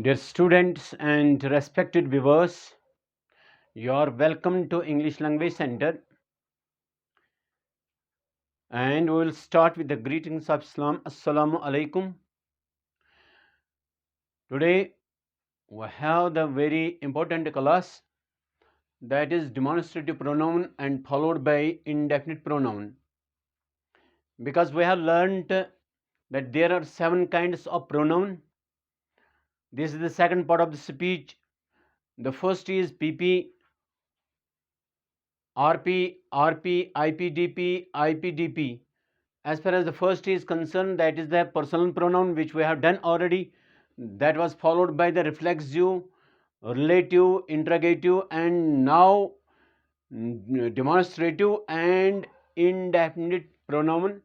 Dear students and respected viewers, you are welcome to English Language Center, and we will start with the greetings of Islam. Assalamu alaikum. Today we have the very important class, that is demonstrative pronoun and followed by indefinite pronoun, because we have learned that there are 7 kinds of pronoun. This is the second part of the speech. The first is PP, RP, IPDP, IPDP. As far as the first is concerned, that is the personal pronoun, which we have done already. That was followed by the reflexive, relative, interrogative, and now demonstrative and indefinite pronoun.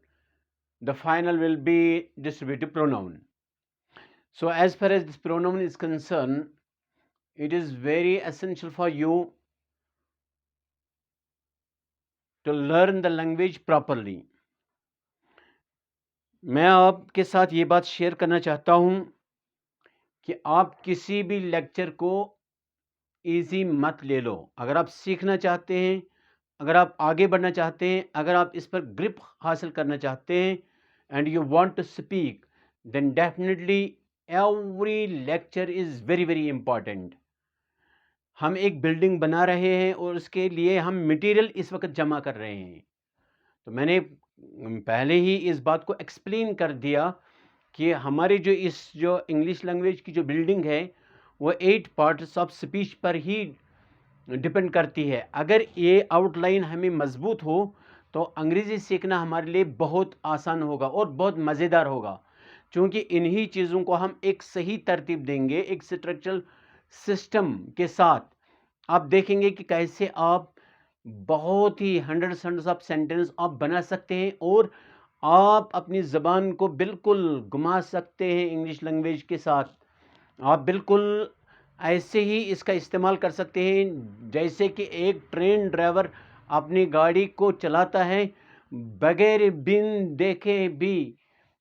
The final will be distributive pronoun. So as far as this pronoun is concerned, it is very essential for you to learn the language properly. میں آپ کے ساتھ یہ بات share کرنا چاہتا ہوں کہ آپ کسی بھی لیکچر کو ایزی مت لے لو. اگر آپ سیکھنا چاہتے ہیں، اگر آپ آگے بڑھنا چاہتے ہیں، اگر آپ اس پر گرپ حاصل کرنا چاہتے ہیں and you want to speak, then definitely every lecture is very very important. ہم ایک بلڈنگ بنا رہے ہیں اور اس کے لیے ہم مٹیریل اس وقت جمع کر رہے ہیں. تو میں نے پہلے ہی اس بات کو ایکسپلین کر دیا کہ ہماری جو انگلش لینگویج کی جو بلڈنگ ہے وہ 8 parts of speech per he depend کرتی ہے. اگر یہ آؤٹ لائن ہمیں مضبوط ہو تو انگریزی سیکھنا ہمارے لیے بہت آسان ہوگا اور بہت مزیدار ہوگا، چونکہ انہی چیزوں کو ہم ایک صحیح ترتیب دیں گے، ایک اسٹرکچرل سسٹم کے ساتھ. آپ دیکھیں گے کہ کیسے آپ بہت ہی ہنڈریڈس آف سینٹینس آپ بنا سکتے ہیں اور آپ اپنی زبان کو بالکل گھما سکتے ہیں انگلش لینگویج کے ساتھ. آپ بالکل ایسے ہی اس کا استعمال کر سکتے ہیں جیسے کہ ایک ٹرین ڈرائیور اپنی گاڑی کو چلاتا ہے بغیر بن دیکھے بھی،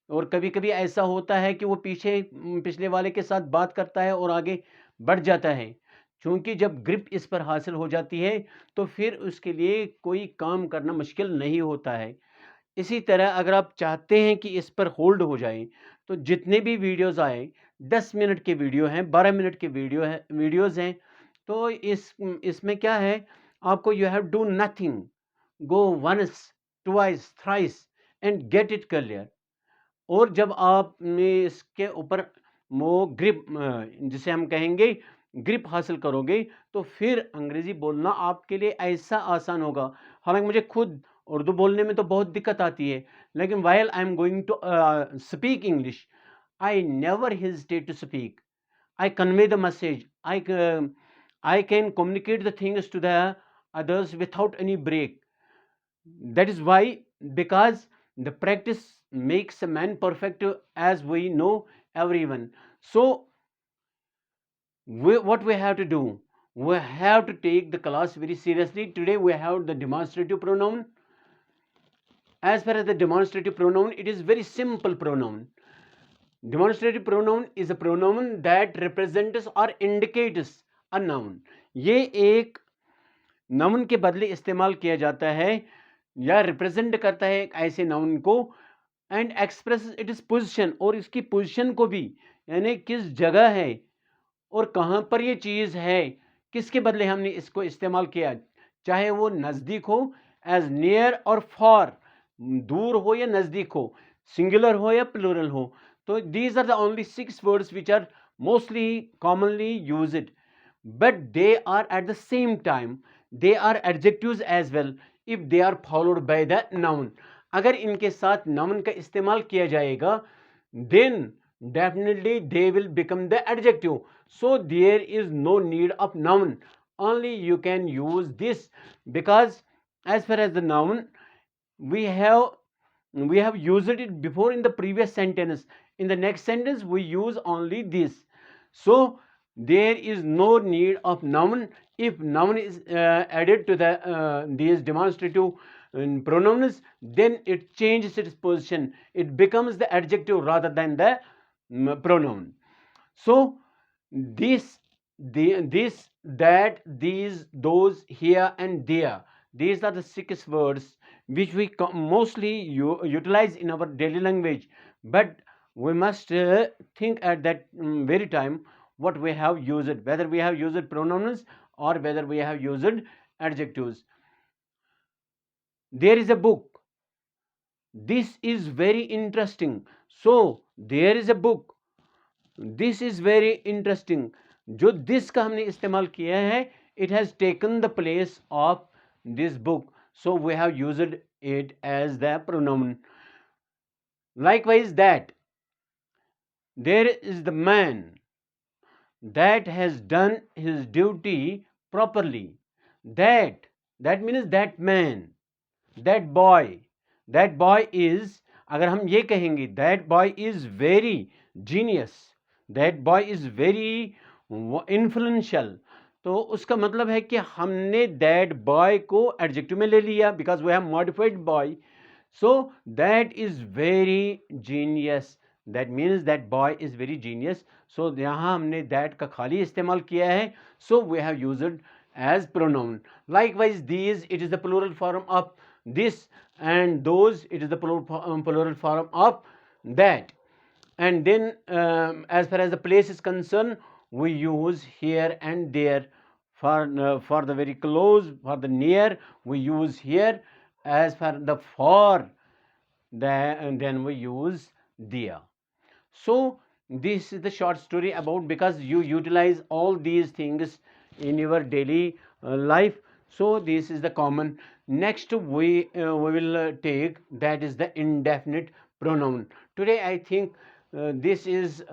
اور کبھی کبھی ایسا ہوتا ہے کہ وہ پچھلے والے کے ساتھ بات کرتا ہے اور آگے بڑھ جاتا ہے، چونکہ جب گرپ اس پر حاصل ہو جاتی ہے تو پھر اس کے لیے کوئی کام کرنا مشکل نہیں ہوتا ہے. اسی طرح اگر آپ چاہتے ہیں کہ اس پر ہولڈ ہو جائیں تو جتنے بھی ویڈیوز آئیں، 10 منٹ کے ویڈیو ہیں، 12 منٹ کے ویڈیوز ہیں، تو اس میں کیا ہے، آپ کو you have do nothing, go once twice thrice and get it clear. اور جب آپ نے اس کے اوپر وہ گرپ، جسے ہم کہیں گے گرپ حاصل کرو گے، تو پھر انگریزی بولنا آپ کے لیے ایسا آسان ہوگا. حالانکہ مجھے خود اردو بولنے میں تو بہت دقت آتی ہے، لیکن while I am going to speak English, I never hesitate to speak. I convey the message. I can communicate the things to the others without any break. That is why, because the practice makes a man perfect, as we know everyone. So what we have to do, we have to take the class very seriously. Today we have the demonstrative pronoun. As far as the demonstrative pronoun, it is very simple pronoun. Demonstrative pronoun is a pronoun that represents or indicates a noun. یہ ایک نون کے بدلے استعمال کیا جاتا ہے یا represent کرتا ہے ایک ایسے نون کو، and express it is position, اور اس کی پوزیشن کو بھی، یعنی کس جگہ ہے اور کہاں پر یہ چیز ہے، کس کے بدلے ہم نے اس کو استعمال کیا، چاہے وہ نزدیک ہو ایز نیئر اور فار، دور ہو یا نزدیک ہو، سنگولر ہو یا پلورل ہو. تو these are the only 6 words which are mostly commonly used, but they are at the same time they are adjectives as well if they are followed by the noun. اگر ان کے ساتھ noun کا استعمال کیا جائے گا then definitely they will become the adjective. So there is no need of noun, only you can use this, because as far as the noun, we have used it before in the previous sentence. In the next sentence we use only this. So there is no need of noun. If noun is added to these demonstrative pronouns, then it changes its position. It becomes the adjective rather than the pronoun. So this, this, that, these, those, here, and there. These are the 6 words which we mostly utilize in our daily language. But we must think at that very time what we have used, whether we have used pronouns or whether we have used adjectives. There is a book. This is very interesting. So there is a book. This is very interesting. جو this کا ہم نے استعمال کیا ہے, it has taken the place of this book, so we have used it as the pronoun. Likewise, that, there is the man that has done his duty properly. That means that man, that boy is, اگر ہم یہ کہیں گے that boy is very genius, that boy is very influential, تو اس کا مطلب ہے کہ ہم نے that boy کو ایڈجیکٹو میں لے لیا because we have modified boy. So that is very genius, that means that boy is very genius. So یہاں ہم نے that کا خالی استعمال کیا ہے, so we have used as pronoun. Likewise, these, it is the plural form of this, and those, it is the plural form of that. And then as far as the place is concerned, we use here and there. For the very close, for the near, we use here. As for the far, then we use there. So this is the short story about, because you utilize all these things in your daily life. So this is the common. Next we will take, that is the indefinite pronoun. Today I think this is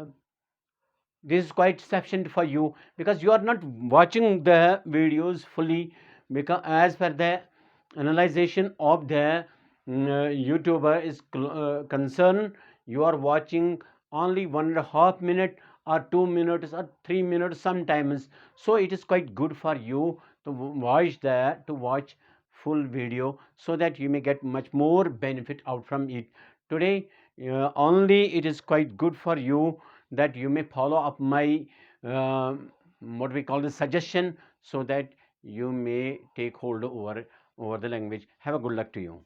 quite sufficient for you, because you are not watching the videos fully, because as per the analyzation of the YouTuber is concerned, you are watching only 1.5 minute or 2 minutes or 3 minutes sometimes. So it is quite good for you to watch full video, so that you may get much more benefit out from it. Today only it is quite good for you that you may follow up my what we call the suggestion, so that you may take hold over the language. Have a good luck to you.